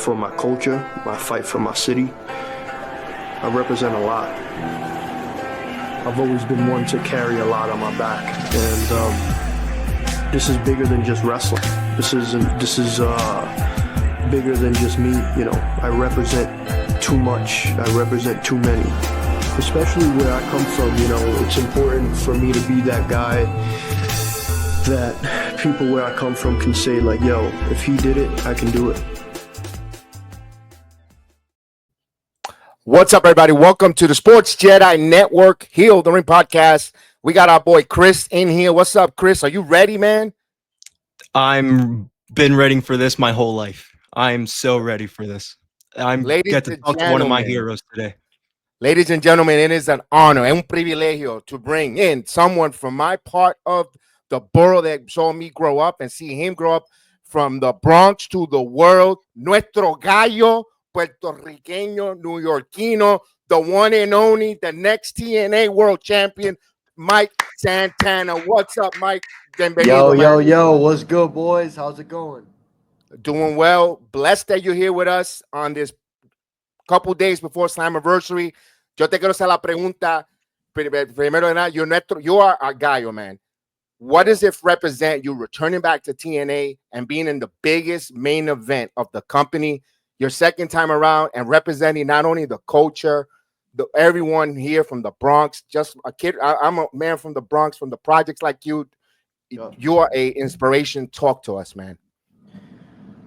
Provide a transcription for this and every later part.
for my culture, I fight for my city. I represent a lot. I've always been one to carry a lot on my back, and this is bigger than just wrestling. This is bigger than just me. You know, I represent too much. I represent too many. Especially where I come from, you know, it's important for me to be that guy that people where I come from can say, like, yo, if he did it, I can do it. What's up, everybody? Welcome to the Sports Jedi Network Heal the Ring podcast. We got our boy Chris in here. What's up, Chris? Are you ready, man? I'm been ready for this my whole life. I'm so ready for this. Get to talk to one of my heroes today. Ladies and gentlemen, it is an honor and un privilegio to bring in someone from my part of the borough that saw me grow up and see him grow up from the Bronx to the world. Nuestro gallo, puertorriqueño, New Yorkino, the one and only, the next TNA world champion, Mike Santana. What's up, Mike? Bienvenido, yo. What's good, boys? How's it going? Doing well. Blessed that you're here with us on this couple days before Slammiversary. Yo te quiero hacer la pregunta. Primero de nada, you are a gallo, man. What does it represent, you returning back to TNA and being in the biggest main event of the company, your second time around, and representing not only the culture, everyone here from the Bronx, just a kid. I'm a man from the Bronx, from the projects like you. You are a inspiration. Talk to us, man.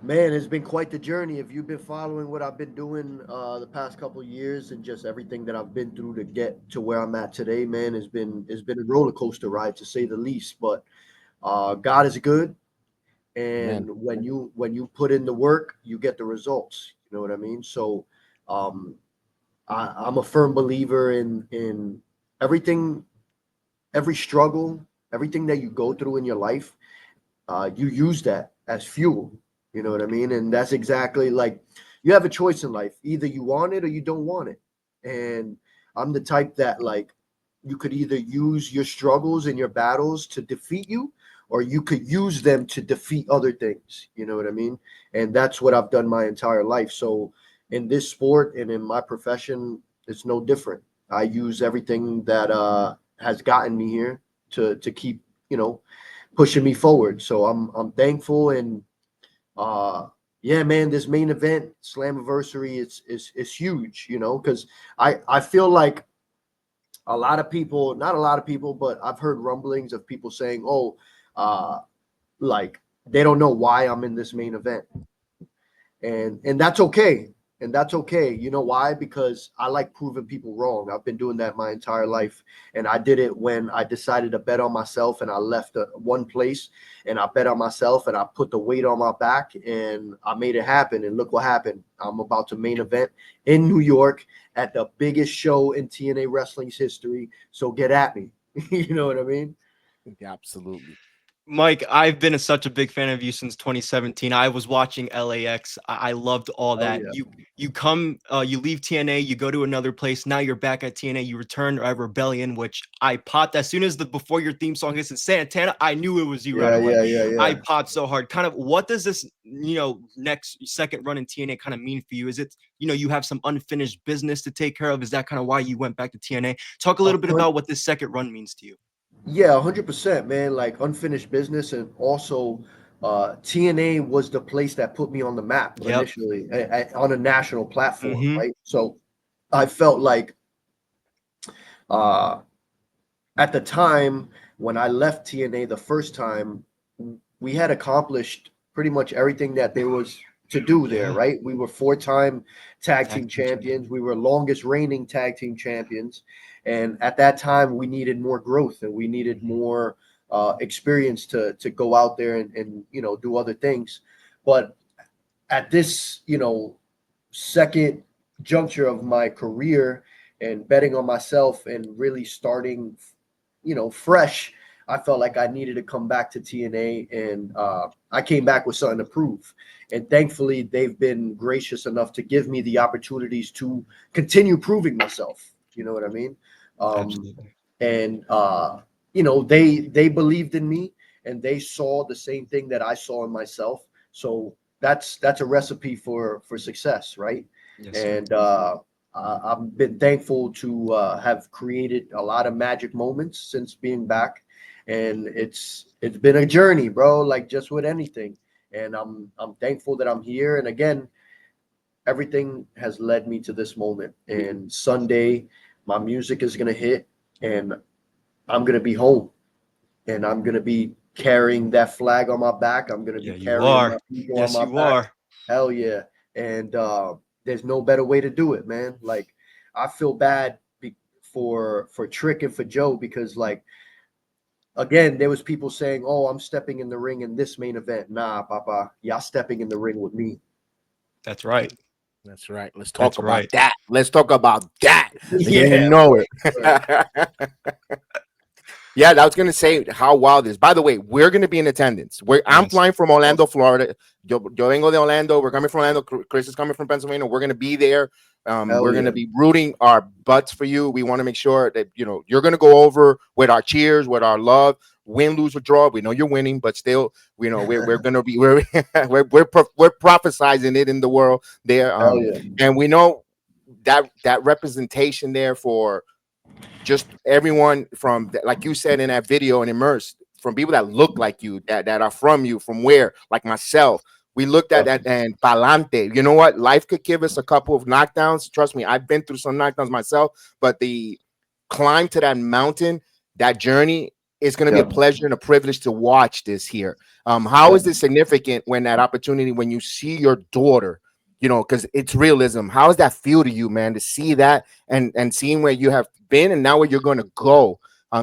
Man, it's been quite the journey. If you've been following what I've been doing the past couple of years and just everything that I've been through to get to where I'm at today, man, it's been a roller coaster ride, to say the least. But God is good, and when you put in the work, you get the results. You know what I mean? So I'm a firm believer in everything, every struggle, everything that you go through in your life. You use that as fuel. You know what I mean? And that's exactly, like, you have a choice in life. Either you want it or you don't want it. And I'm the type that, like, you could either use your struggles and your battles to defeat you, or you could use them to defeat other things. You know what I mean? And that's what I've done my entire life. So in this sport and in my profession, it's no different. I use everything that has gotten me here to keep, you know, pushing me forward. So I'm thankful. And yeah, man, this main event, Slammiversary, is huge, you know, because I feel like a lot of people, not a lot of people, but I've heard rumblings of people saying, oh, like, they don't know why I'm in this main event. And that's okay. And that's okay. You know why? Because I like proving people wrong. I've been doing that my entire life. And I did it when I decided to bet on myself, and I left one place and I bet on myself and I put the weight on my back and I made it happen. And look what happened. I'm about to main event in New York at the biggest show in TNA Wrestling's history. So get at me. You know what I mean? Yeah, absolutely. Mike, I've been such a big fan of you since 2017. I was watching LAX. I loved all that. Yeah. You come, you leave TNA, you go to another place. Now you're back at TNA. You return at Rebellion, which I popped as soon as before your theme song hits in Santana. I knew it was you right away. Yeah. I popped so hard. Kind of, what does this, second run in TNA kind of mean for you? Is it, you have some unfinished business to take care of? Is that kind of why you went back to TNA? Talk a little bit about what this second run means to you. Yeah, 100%, man. Like, unfinished business, and also TNA was the place that put me on the map initially on a national platform, right? So I felt like at the time when I left TNA the first time, we had accomplished pretty much everything that there was to do there, right? We were 4-time tag team champions. We were longest reigning tag team champions. And at that time, we needed more growth and we needed more experience to go out there and do other things. But at this, second juncture of my career and betting on myself and really starting, fresh, I felt like I needed to come back to TNA, and I came back with something to prove. And thankfully, they've been gracious enough to give me the opportunities to continue proving myself. You know what I mean? And they believed in me, and they saw the same thing that I saw in myself. So that's a recipe for success, right? Yes, sir. And I've been thankful to have created a lot of magic moments since being back, and it's been a journey, bro. Like just with anything, and I'm thankful that I'm here. And again, everything has led me to this moment. And Sunday, my music is gonna hit, and I'm gonna be home, and I'm gonna be carrying that flag on my back. I'm gonna be Yeah, you carrying my are. people on Yes, my you back. are. Hell yeah. And there's no better way to do it, man. Like I feel bad for Trick and for Joe because like again, there was people saying, "Oh, I'm stepping in the ring in this main event." Nah, Papa, y'all stepping in the ring with me. That's right. That's right. Let's talk That's about right. that. Let's talk about that. Yeah, you Yeah, know right, right. it. Yeah, I was gonna say how wild it is. By the way, we're gonna be in attendance. I'm Yes. flying from Orlando, Florida. Yo vengo de Orlando. We're coming from Orlando. Chris is coming from Pennsylvania. We're gonna be there. Hell We're yeah. gonna be rooting our butts for you. We want to make sure that you're gonna go over with our cheers, with our love. Win, lose, or draw. We know you're winning, but still, we're gonna be we're prophesizing it in the world there. Hell yeah. And we know that representation there for just everyone from like you said in that video and immersed from people that look like you, that are from you, from where, like myself. We looked at that and palante. You know what? Life could give us a couple of knockdowns. Trust me, I've been through some knockdowns myself, but the climb to that mountain, that journey is going to be a Yeah. pleasure and a privilege to watch this here. How Yeah. is it significant when that opportunity, when you see your daughter, because it's realism. How does that feel to you, man, to see that and seeing where you have been and now where you're going to go?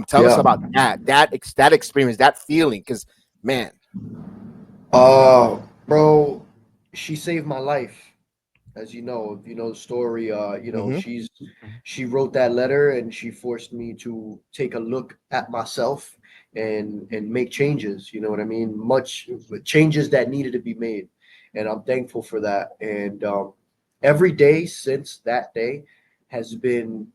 Tell us Yeah. about that experience, that feeling, because man, Bro, she saved my life. As you know, if you know the story, mhm. she wrote that letter and she forced me to take a look at myself and make changes. You know what I mean? Much changes that needed to be made, and I'm thankful for that. And every day since that day has been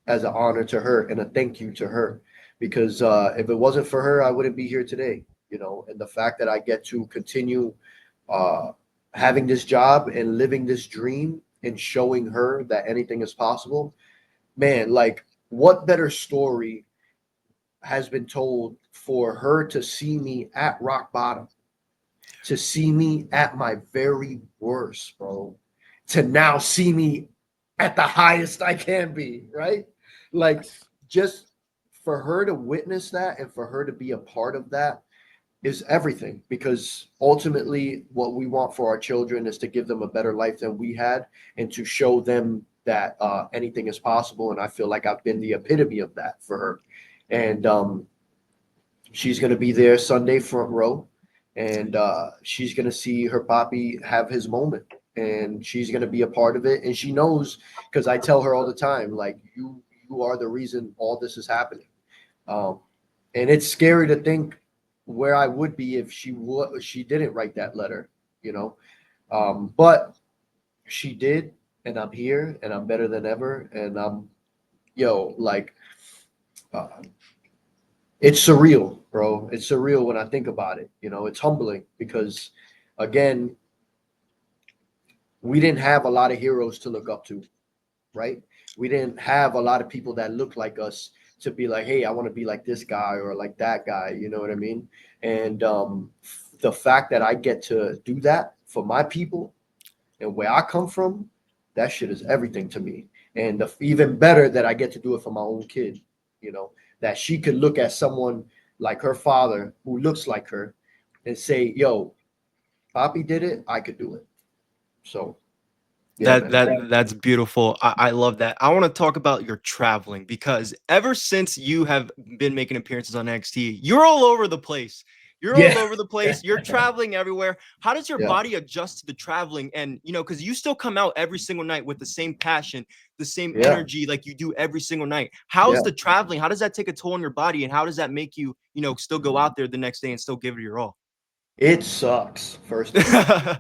as an honor to her and a thank you to her, because if it wasn't for her, I wouldn't be here today. And the fact that I get to continue uh, having this job and living this dream and showing her that anything is possible, man, like what better story has been told for her to see me at rock bottom, to see me at my very worst, bro, to now see me at the highest I can be, right? Like just for her to witness that and for her to be a part of that is everything, because ultimately what we want for our children is to give them a better life than we had and to show them that anything is possible. And I feel like I've been the epitome of that for her. And she's going to be there Sunday front row, and she's going to see her poppy have his moment, and she's going to be a part of it. And she knows, because I tell her all the time, like you are the reason all this is happening. um, and it's scary to think where I would be if she didn't write that letter, you know. But she did, and I'm here, and I'm better than ever, and I'm like uh, it's surreal, bro. It's surreal when I think about it. It's humbling because, again, we didn't have a lot of heroes to look up to, right? We didn't have a lot of people that look like us to be like, hey, I want to be like this guy or like that guy. You know what I mean? And the fact that I get to do that for my people and where I come from, that shit is everything to me. And even better that I get to do it for my own kid, that she could look at someone like her father who looks like her and say, yo, Poppy did it, I could do it. So, yeah, That man. that's beautiful. I love that. I want to talk about your traveling because ever since you have been making appearances on NXT, you're all over the place. You're all Yeah. over the place. You're traveling everywhere. How does your Yeah. body adjust to the traveling? And because you still come out every single night with the same passion, the same Yeah. energy like you do every single night. How's Yeah. the traveling? How does that take a toll on your body? And how does that make you, still go out there the next day and still give it your all? It sucks, first of all.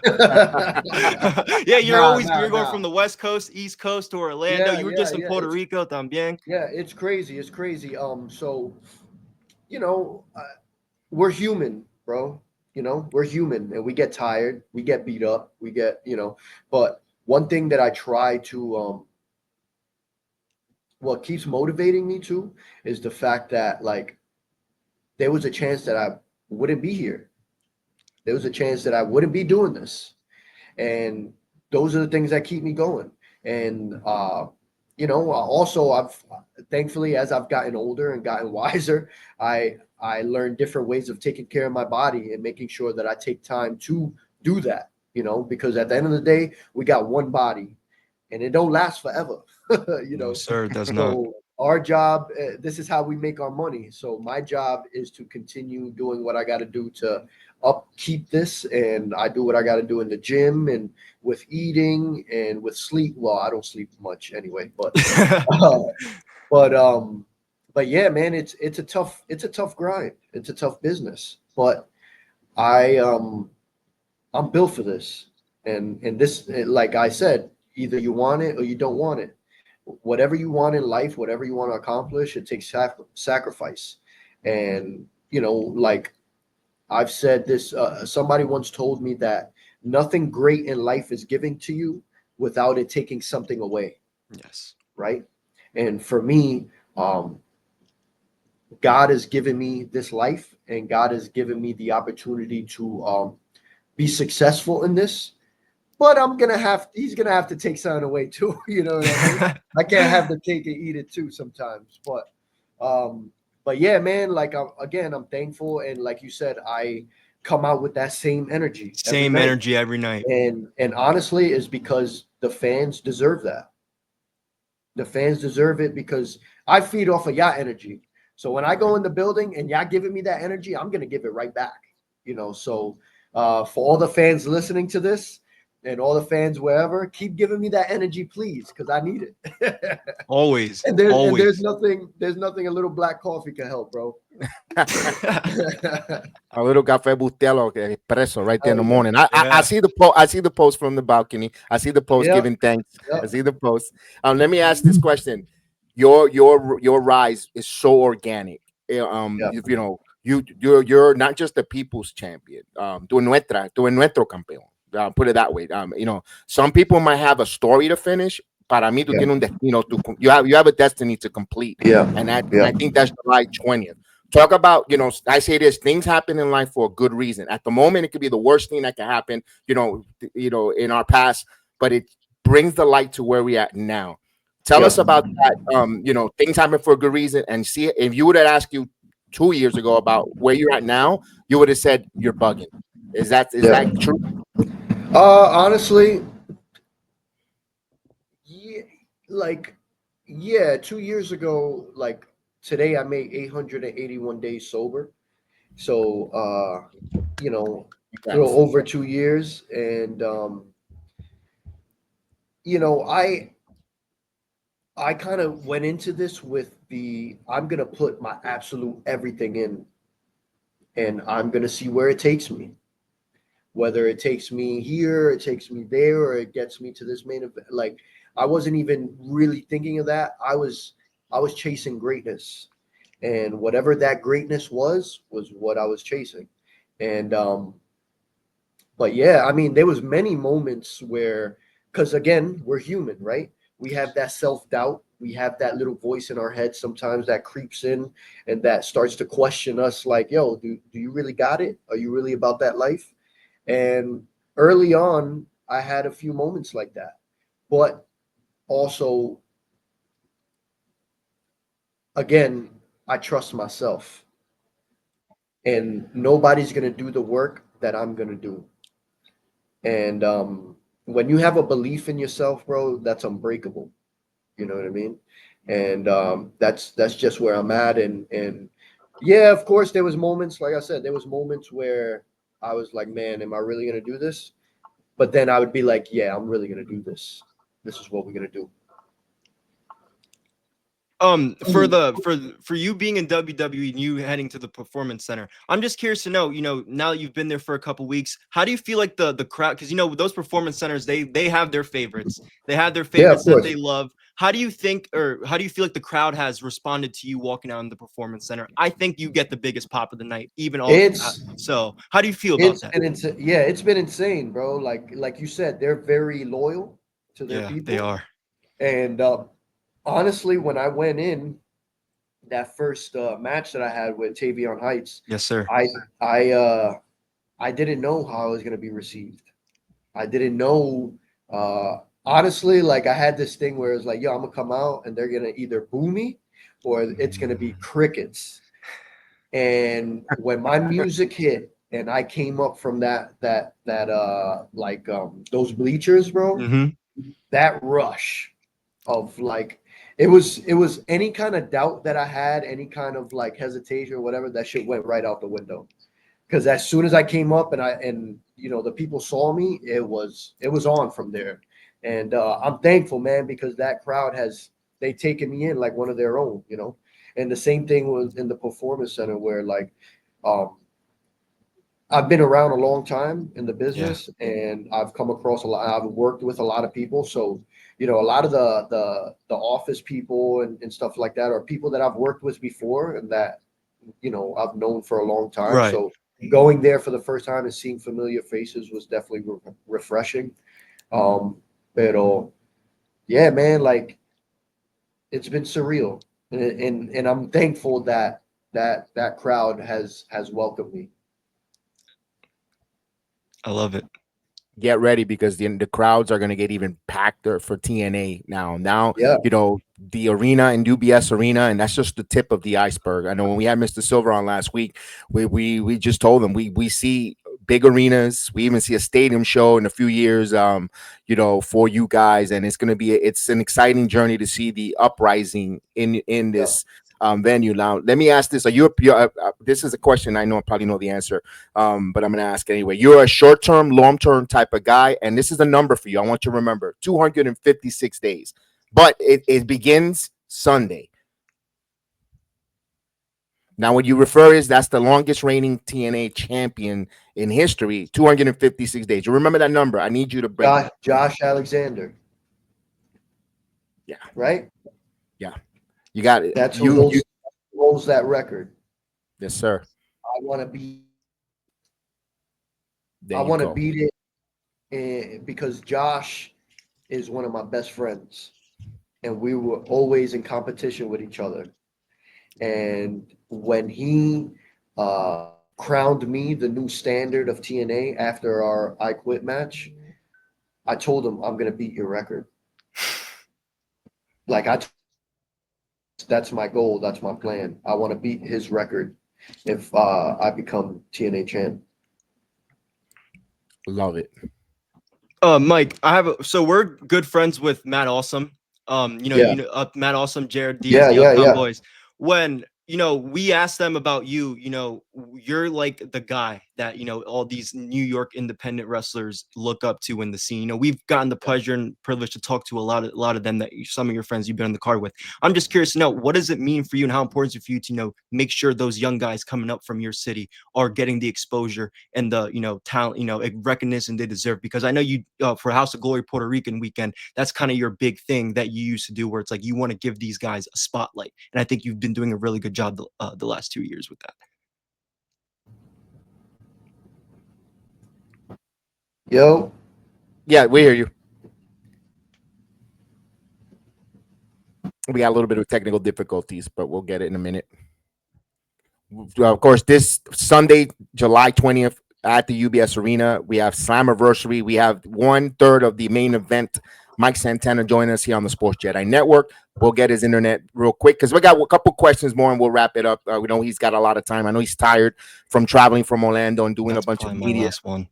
Yeah, you're going Nah. from the West Coast, East Coast to Orlando. Yeah, You were yeah, just in yeah. Puerto Rico también. It's crazy. It's crazy. So, you know, uh, we're human, bro. you know, we're human and we get tired, we get beat up, we get, you know, but one thing that I try to, what keeps motivating me too is the fact that like there was a chance that I wouldn't be here. There was a chance that I wouldn't be doing this. And those are the things that keep me going. And you know, also I've thankfully as I've gotten older and gotten wiser, I learned different ways of taking care of my body and making sure that I take time to do that, you know, because at the end of the day, we got one body and it don't last forever. You know, No, sir, it does not. so our job, this is how we make our money. So my job is to continue doing what I got to do to upkeep this, and I do what I got to do in the gym and with eating and with sleep. Well, I don't sleep much anyway, uh, but um, but yeah, man, it's a tough grind. It's a tough business, but I I'm built for this, and this, like I said, either you want it or you don't want it. Whatever you want in life, whatever you want to accomplish, it takes sacrifice. And you know, like I've said this, somebody once told me that nothing great in life is given to you without it taking something away, Yes. right? And for me, um, God has given me this life, and God has given me the opportunity to be successful in this. But he's gonna have to take something away too. You know what I mean? I can't have the cake and eat it too sometimes. But yeah, man, like I'm thankful, and like you said, I come out with that same energy every Same night. energy every night. And honestly, is because the fans deserve that. The fans deserve it because I feed off of y'all energy. So when I go in the building and y'all giving me that energy, I'm gonna give it right back. You know, so for all the fans listening to this and all the fans wherever, keep giving me that energy, please, because I need it. Always. And there's Always. nothing a little black coffee can help, bro. A little cafe bustelo espresso right there in the Oh, yeah. morning. I Yeah. see the post. I see the post from the balcony. I see the post Yeah. giving thanks. Yeah. I see the post. Let me ask this question. Your rise is so organic. Yeah. You know, you're not just the people's champion. Tu nuestro campeón. Put it that way. You know, some people might have a story to finish. Para mí, tú Yeah. tienes un destino. You have a destiny to complete. Yeah. And I Yeah. think that's July 20th. Talk about, you know, I say this, things happen in life for a good reason. At the moment, it could be the worst thing that can happen, you know, in our past, but it brings the light to where we at now. Tell Yeah. us about that. You know, things happen for a good reason. And see, if you would have asked you 2 years ago about where you're at now, you would have said you're bugging. Is that true? Honestly, yeah, like, yeah, 2 years ago, like today, I made 881 days sober. So, you know, a little Congrats. over 2 years. And, you know, I kind of went into this with I'm going to put my absolute everything in, and I'm going to see where it takes me. Whether it takes me here, it takes me there, or it gets me to this main event. Like I wasn't even really thinking of that. I was chasing greatness, and whatever that greatness was what I was chasing. And but yeah, I mean, there was many moments where, because again, we're human, right? We have that self-doubt. We have that little voice in our head sometimes that creeps in and that starts to question us, like, yo, do you really got it? Are you really about that life? And early on, I had a few moments like that. But also, again, I trust myself. And nobody's going to do the work that I'm going to do. And when you have a belief in yourself, bro, that's unbreakable. You know what I mean? And that's just where I'm at. And yeah, of course, there was moments, like I said, there was moments where I was like, man, am I really going to do this? But then I would be like, yeah, I'm really going to do this. This is what we're going to do. For you being in WWE and you heading to the Performance Center, I'm just curious to know, you know, now that you've been there for a couple weeks, how do you feel like the crowd? Because you know those Performance Centers, they have their favorites, Yeah, of that course. they love. How do you think, or how do you feel like the crowd has responded to you walking out in the Performance Center? I think you get the biggest pop of the night, even all. So how do you feel about that? Yeah, it's been insane, bro. Like you said, they're very loyal to their Yeah, people. they are. And honestly, when I went in that first match that I had with Tavion Heights, Yes, sir. I didn't know how I was going to be received. I didn't know. Honestly, like I had this thing where it's like, yo, I'm gonna come out and they're gonna either boo me or it's gonna be crickets. And when my music hit and I came up from those bleachers, bro, Mm-hmm. that rush of like it was any kind of doubt that I had, any kind of like hesitation or whatever, that shit went right out the window. Because as soon as I came up and the people saw me, it was on from there. And I'm thankful, man, because that crowd they taken me in like one of their own, And the same thing was in the Performance Center where like um I've been around a long time in the business and I've come across a lot. I've worked with a lot of people. So, a lot of the office people and stuff like that are people that I've worked with before and that, I've known for a long time. Right. So going there for the first time and seeing familiar faces was definitely refreshing. Pero yeah, man, like it's been surreal. And I'm thankful that crowd has welcomed me. I love it. Get ready because the crowds are going to get even packed for TNA now. Yeah. The arena and UBS Arena, and that's just the tip of the iceberg. I know when we had Mr. Silver on last week, we just told him we see big arenas. We even see a stadium show in a few years, for you guys, and it's going to be it's an exciting journey to see the uprising in this venue. Now, let me ask this: this is a question I know I probably know the answer, but I'm going to ask anyway. You're a short-term, long-term type of guy, and this is a number for you. I want you to remember: 256 days, but it begins Sunday. Now, what you refer is that's the longest reigning TNA champion in history, 256 days. You remember that number? I need you to break. Josh Alexander. Yeah. Right? Yeah. You got it. That's who holds that record. Yes, sir. I want to be. There I you want to go. beat it because Josh is one of my best friends, and we were always in competition with each other. And when he crowned me the new standard of TNA after our I Quit match, I told him I'm gonna beat your record. Like that's my goal. That's my plan. I want to beat his record if I become TNA champ. Love it. Mike, so we're good friends with Matt Awesome. Matt Awesome, Jared Diaz, the Uptown Boys. When we asked them about you, you're like the guy that all these New York independent wrestlers look up to in the scene. We've gotten the pleasure and privilege to talk to a lot of them that some of your friends you've been on the card with. I'm just curious to know, what does it mean for you and how important is it for you to make sure those young guys coming up from your city are getting the exposure and the talent, recognition they deserve? Because I know you for House of Glory Puerto Rican weekend, that's kind of your big thing that you used to do, where it's like you want to give these guys a spotlight, and I think you've been doing a really good job the last 2 years with that. Yo. Yeah, we hear you. We got a little bit of technical difficulties, but we'll get it in a minute. Of course, this Sunday, July 20th, at the UBS Arena, we have Slammiversary. We have 1/3 of the main event, Mike Santana, joining us here on the Sports Jedi Network. We'll get his internet real quick because we got a couple questions more and we'll wrap it up. We know he's got a lot of time. I know he's tired from traveling from Orlando and doing a bunch of media. Last one.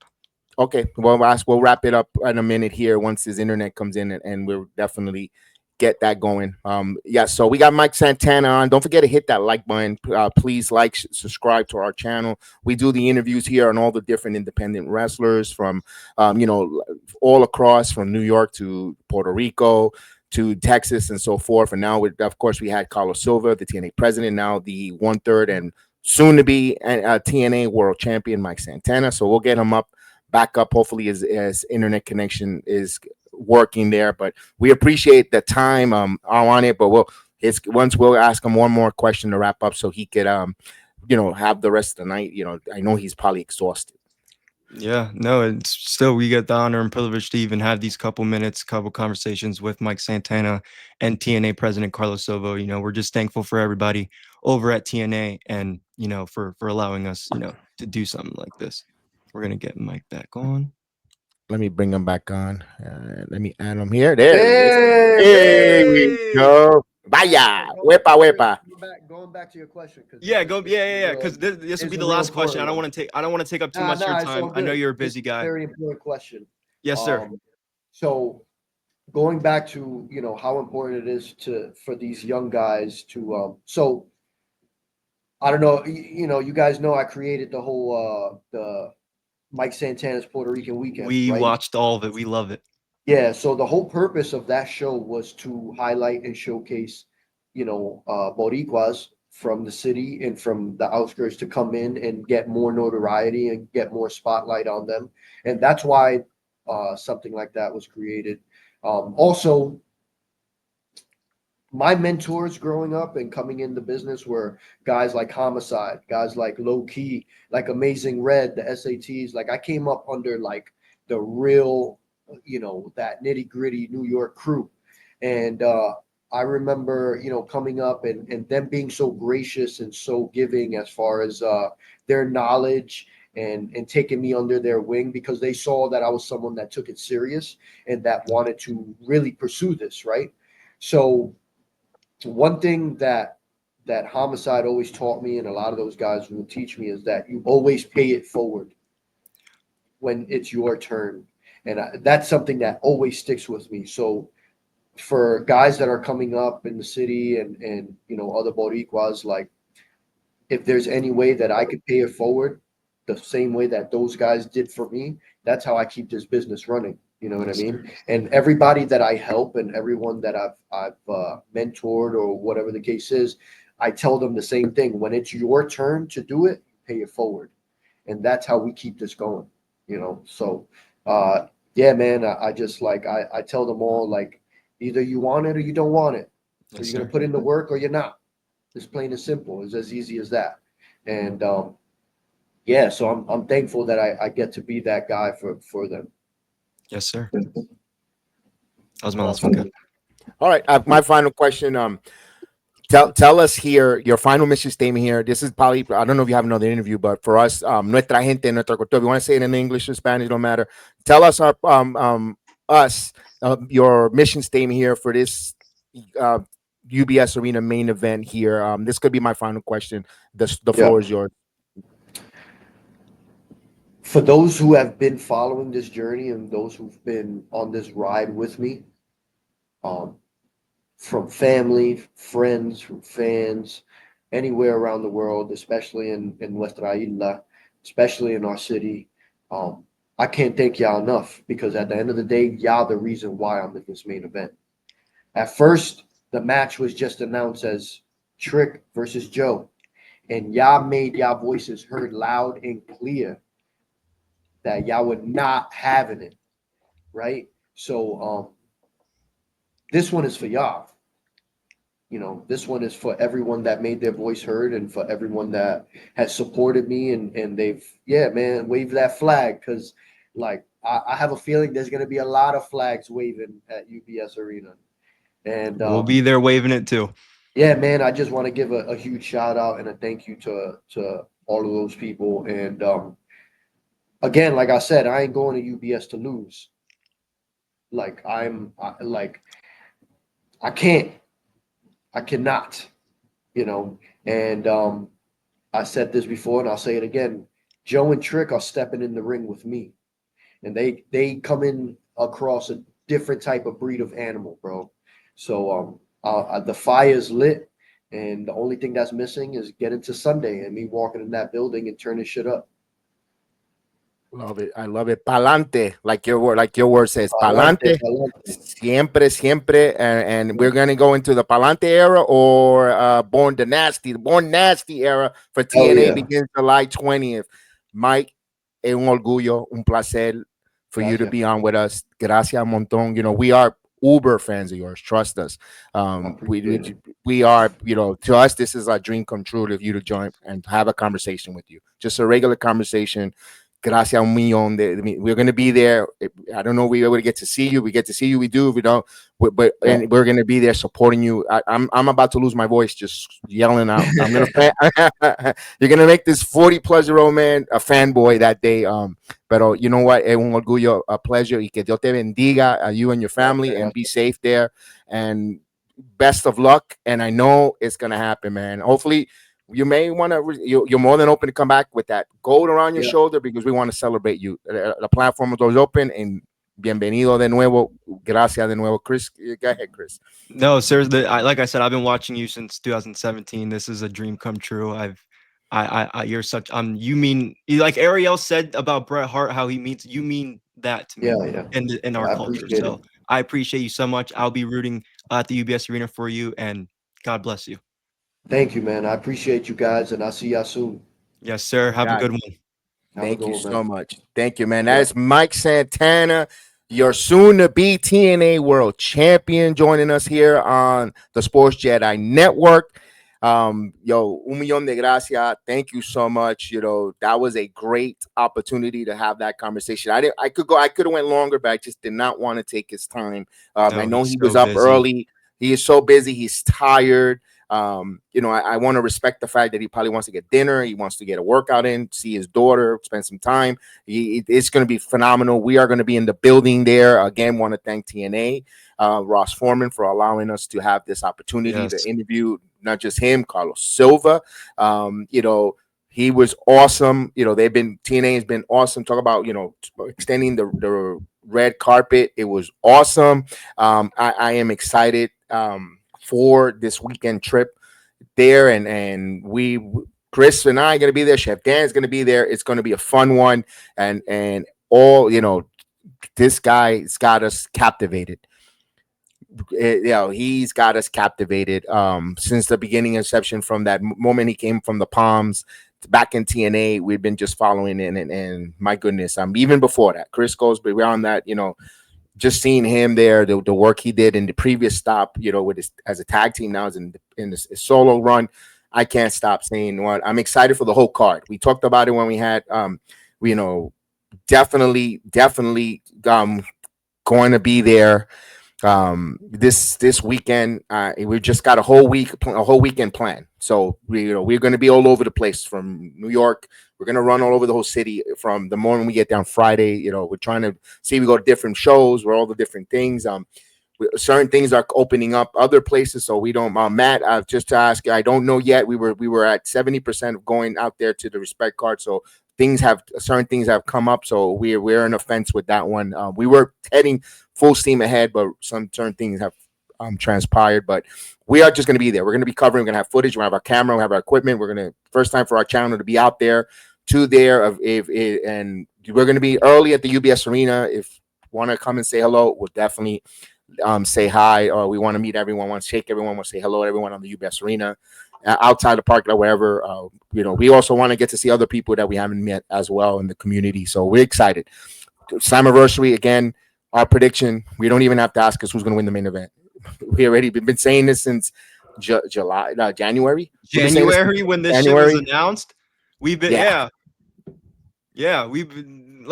Okay, well, we'll wrap it up in a minute here once his internet comes in, and we'll definitely get that going. So we got Mike Santana on. Don't forget to hit that like button. Please subscribe to our channel. We do the interviews here on all the different independent wrestlers from, all across, from New York to Puerto Rico to Texas and so forth. And now, of course, we had Carlos Silva, the TNA president, now the 1/3 and soon to be TNA world champion, Mike Santana. So we'll get him back up. Hopefully his internet connection is working there. But we appreciate the time on it. But we'll ask him one more question to wrap up so he could have the rest of the night. I know he's probably exhausted. Yeah, no, it's still, we get the honor and privilege to even have these couple minutes, couple conversations with Mike Santana and TNA President Carlos Silva. We're just thankful for everybody over at TNA and, for allowing us, to do something like this. We're going to get Mike back on. Let me bring him back on. Let me add him here. There he is. Here we go. Vaya. Wepa. Going back to your question. Yeah, because this will be the last question. I don't want to take up too much of your time. I know you're a busy guy. Very important question. Yes, sir. So going back to how important it is for these young guys to so I don't know, you guys know I created the whole the Mike Santana's Puerto Rican weekend. We right? watched all of it. We love it. Yeah, so the whole purpose of that show was to highlight and showcase, Boricuas from the city and from the outskirts to come in and get more notoriety and get more spotlight on them. And that's why something like that was created. Also, my mentors growing up and coming into business were guys like Homicide, guys like Low Key, like Amazing Red, the SATs. Like I came up under like the real, that nitty gritty New York crew. And I remember, coming up and them being so gracious and so giving as far as their knowledge and taking me under their wing because they saw that I was someone that took it serious and that wanted to really pursue this, right? So one thing that Homicide always taught me, and a lot of those guys will teach me, is that you always pay it forward when it's your turn. And that's something that always sticks with me. So for guys that are coming up in the city and other Boricuas, like if there's any way that I could pay it forward the same way that those guys did for me, that's how I keep this business running. You know what I mean? And everybody that I help and everyone that I've mentored or whatever the case is, I tell them the same thing. When it's your turn to do it, pay it forward. And that's how we keep this going, So, yeah, man, I just I tell them all, like, either you want it or you don't want it. So you're going to put in the work or you're not. It's plain and simple. It's as easy as that. And, yeah, so I'm thankful that I get to be that guy for them. Yes, sir. That was my last one. Good. All right. My final question. Tell us here your final mission statement here. This is probably, I don't know if you have another interview, but for us, nuestra gente, nuestra cultura, if you want to say it in English or Spanish, don't matter. Tell us your mission statement here for this UBS Arena main event here. This could be my final question. The floor is yours. For those who have been following this journey and those who've been on this ride with me, from family, friends, from fans, anywhere around the world, especially in Nuestra Isla, especially in our city, I can't thank y'all enough because at the end of the day, y'all the reason why I'm in this main event. At first, the match was just announced as Trick versus Joe, and y'all made y'all voices heard loud and clear that y'all were not having it, right? So this one is for y'all. This one is for everyone that made their voice heard and for everyone that has supported me and they've, waved that flag because, like, I have a feeling there's going to be a lot of flags waving at UBS Arena. And we'll be there waving it too. Yeah, man, I just want to give a huge shout out and a thank you to all of those people. And again, like I said, I ain't going to UBS to lose. Like I cannot, and I said this before and I'll say it again. Joe and Trick are stepping in the ring with me, and they come in across a different type of breed of animal, bro. So the fire's lit, and the only thing that's missing is getting to Sunday and me walking in that building and turning shit up. Love it. I love it. Pa'lante, like your word says. Pa'lante. Siempre. And we're going to go into the Pa'lante era or Born Nasty era for TNA begins July 20th. Mike, es un orgullo, un placer for you to Gracias. be on with us. Gracias un montón. You know, we are uber fans of yours. Trust us. Appreciate it. We are, you know, to us, this is our dream come true of you to join and have a conversation with you. Just a regular conversation. Gracias un millón. We're going to be there. I don't know if we able to get to see you. We get to see you. We do. If we don't, but Yeah. and we're going to be there supporting you. I'm about to lose my voice just yelling out. I'm going to you're going to make this 40-plus-year-old man a fanboy that day. Pero you know what? Es un orgullo, a pleasure. Y que Dios te bendiga, you and your family, and be safe there. And best of luck. And I know it's going to happen, man. Hopefully, you may want to, you're more than open to come back with that gold around your shoulder, because we want to celebrate you. The platform is always open, and bienvenido de nuevo. Gracias de nuevo, Chris. Go ahead, Chris. No, seriously, like I said, I've been watching you since 2017. This is a dream come true. You're such, you mean, like Ariel said about Bret Hart, how he means, you mean that to me in our culture. So I appreciate you so much. I'll be rooting at the UBS Arena for you, and God bless you. Thank you, man. I appreciate you guys, and I'll see y'all soon. Yes, sir. Have a good one. Thank you so much. Thank you, man. That is Mike Santana, your soon-to-be TNA World Champion, joining us here on the Sports Jedi Network. Yo, un millón de gracias. Thank you so much. You know, that was a great opportunity to have that conversation. I could have went longer, but I just did not want to take his time. I know he was up early. He is so busy. He's tired. You know, I want to respect the fact that he probably wants to get dinner. He wants to get a workout in, see his daughter, spend some time. It's going to be phenomenal. We are going to be in the building there. Again, want to thank TNA, Ross Foreman, for allowing us to have this opportunity to interview not just him, Carlos Silva. You know, he was awesome. You know, TNA has been awesome. Talk about, you know, extending the red carpet. It was awesome. I am excited for this weekend trip there, and Chris and I are going to be there. Chef Dan's going to be there. It's going to be a fun one, and all, you know, this guy's got us captivated. You know, he's got us captivated since the beginning inception, from that moment he came from the Palms back in TNA. We've been just following in, and my goodness, even before that, Chris goes beyond that. You know, just seeing him there, the work he did in the previous stop, you know, with his, as a tag team, now is in this solo run. I can't stop saying what I'm excited for the whole card. We talked about it when we had, you know, definitely going to be there this weekend. We just got a whole weekend plan. So we're going to be all over the place from New York. We're going to run all over the whole city from the moment we get down Friday. You know, we're trying to see, we go to different shows where all the different things, certain things are opening up other places. So we don't, Matt, just to ask you, I don't know yet. We were at 70% of going out there to the respect card. So certain things have come up. So we're in a fence with that one. We were heading full steam ahead, but some certain things have transpired, but we are just going to be there. We're going to be covering. We're going to have footage. We're going to have our camera. We have our equipment. We're going to, first time for our channel to be out there and we're going to be early at the UBS Arena. If you want to come and say hello, we'll definitely say hi, or we want to meet everyone, want to shake everyone, want to say hello to everyone on the UBS Arena, outside the park, or wherever. You know, we also want to get to see other people that we haven't met as well in the community. So we're excited. Slammiversary, again, our prediction, we don't even have to ask us who's going to win the main event. We already been saying this since January. When this shit was announced. We've been we've been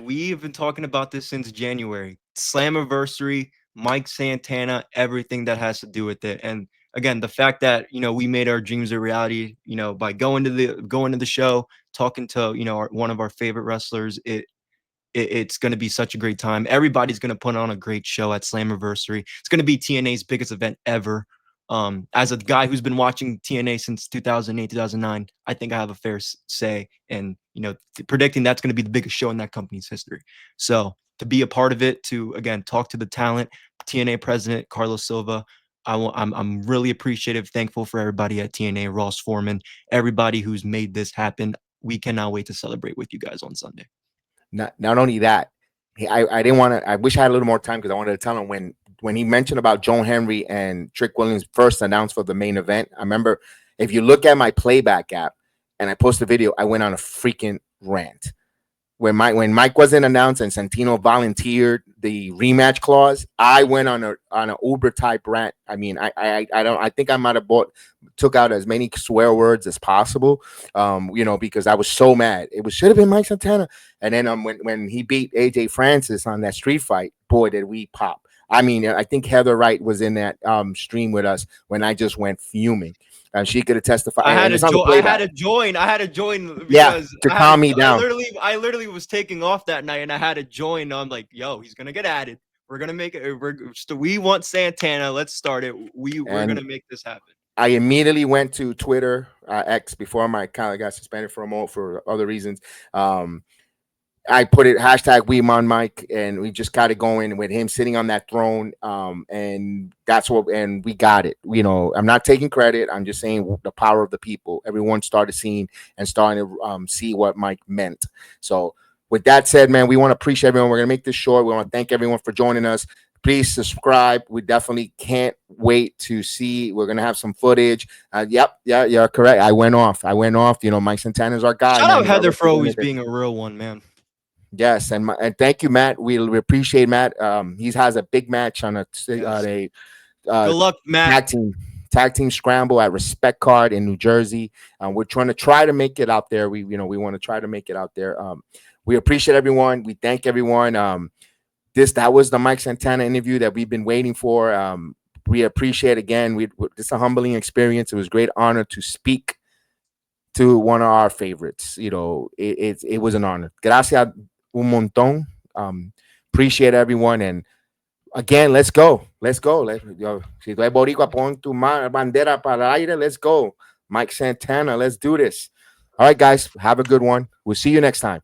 we've been talking about this since January. Slammiversary, Mike Santana, everything that has to do with it. And again, the fact that, you know, we made our dreams a reality, you know, by going to the show, talking to, you know, one of our favorite wrestlers, it's going to be such a great time. Everybody's going to put on a great show at Slammiversary. It's going to be TNA's biggest event ever. As a guy who's been watching TNA since 2008, 2009, I think I have a fair say in, you know, predicting that's going to be the biggest show in that company's history. So to be a part of it, to again talk to the talent, TNA president Carlos Silva, I'm really appreciative, thankful for everybody at TNA, Ross Foreman, everybody who's made this happen. We cannot wait to celebrate with you guys on Sunday. Not only that, I didn't want to. I wish I had a little more time, because I wanted to tell him when he mentioned about Joan Henry and Trick Williams first announced for the main event. I remember, if you look at my playback app and I post a video, I went on a freaking rant. when Mike wasn't announced and Santino volunteered the rematch clause, I went on an Uber type rant. I mean, I think I might have took out as many swear words as possible, because I was so mad. It should have been Mike Santana. And then when he beat AJ Francis on that street fight, boy, did we pop. I mean, I think Heather Wright was in that stream with us when I just went fuming. She could have testified. I had to join because to calm me down. I literally was taking off that night and I had to join. I'm like, yo, he's gonna get added. We're gonna make it. We want Santana. Let's start it. We're gonna make this happen. I immediately went to Twitter X before my account got suspended for a moment for other reasons. I put it hashtag we on Mike, and we just got it going with him sitting on that throne. And that's and we got it. I'm not taking credit. I'm just saying the power of the people. Everyone started seeing and starting to see what Mike meant. So with that said, man, we want to appreciate everyone. We're going to make this short. We want to thank everyone for joining us. Please subscribe. We definitely can't wait to see. We're going to have some footage. You're correct. I went off. Mike Santana's our guy. Shout out Heather for always being a real one, man. Yes, and thank you, Matt. We appreciate Matt. He has a big match on good luck, Matt. Tag team scramble at Respect Card in New Jersey. We're trying to make it out there. We want to try to make it out there. We appreciate everyone. We thank everyone. That was the Mike Santana interview that we've been waiting for. We appreciate again. It's a humbling experience. It was a great honor to speak to one of our favorites. It was an honor. Gracias un montón. Appreciate everyone. And again, let's go. Si tú eres boricua, pon tu bandera para el aire. Let's go. Mike Santana, let's do this. All right, guys, have a good one. We'll see you next time.